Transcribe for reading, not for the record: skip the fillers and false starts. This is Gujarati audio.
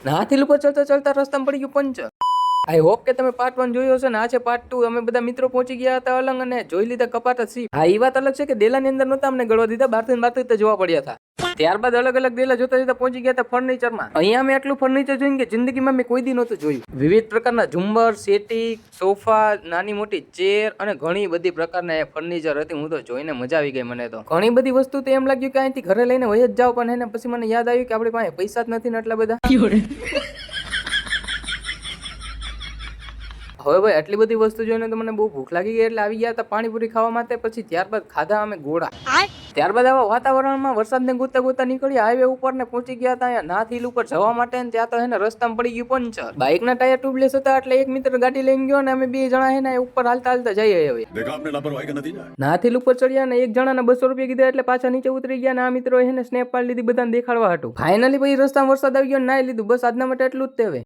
નાથી ઉપર ચડતા ચડતા રસ્તામાં પડી ગયું પંચર. આઈ હોપ કે તમે પાર્ટ 1 જોયો હશે ને. આ છે પાર્ટ 2. અમે બધા મિત્રો પહોંચી ગયા હતા અલંગ અને જોઈ લીધા કપાટ સીપ. હા, એ વાત અલગ છે કે ડેલાની અંદર નહોતા અમને ગળવા દીધા, બહારથી જોવા પડ્યા હતા. ત્યારબાદ અલગ અલગ ડેલા જોતા જોતા પહોંચી ગયા હતા ફર્નિચરમાં. અહીંયા અમે આટલું ફર્નિચર જોઈને કે જિંદગીમાં મેં કોઈ દી નહોતું જોયું. વિવિધ પ્રકારના ઝુંબર, સેટી, સોફા, નાની મોટી ચેર અને ઘણી બધી પ્રકારના ફર્નિચર હતી. હું તો જોઈને મજા આવી ગઈ. મને તો ઘણી બધી વસ્તુ તો એમ લાગ્યું કે અહીંથી ઘરે લઈને વહી જ જાવ, પણ એને પછી મને યાદ આવ્યું કે આપણી પાસે પૈસા જ નથી ને એટલા બધા. હવે ભાઈ આટલી બધી વસ્તુ જોઈને તો મને બહુ ભૂખ લાગી ગઈ એટલે આવી ગયા હતા પાણીપુરી ખાવા માટે. પછી ત્યારબાદ ખાધા અમે ગોળા. ત્યારબાદ આવા વાતાવરણમાં વરસાદને ગોતા ગોતા નીકળી હાઈવે ઉપર ને પહોંચી ગયા હતા અહીંયા નાથ હિલ ઉપર જવા માટે. ને ત્યાં તો એને રસ્તામાં પડી ગયું પંચર. બાઇકના ટાયર ટ્યુબલેસ હતા એટલે એક મિત્ર ગાડી લઈને ગયો ને અમે બે જણા એને ઉપર હાલતા હાલતા જઈએ. હવે નાથ હિલ ઉપર ચડ્યા ને એક જણાને 200 રૂપિયા કીધા એટલે પાછા નીચે ઉતરી ગયા. ને આ મિત્રો એને સ્નેપ પાડી લીધી બધાને દેખાડવા હતું. ફાઇનલી પછી રસ્તામાં વરસાદ આવી ગયો, નાઈ લીધું. બસ આજના માટે એટલું જ તે.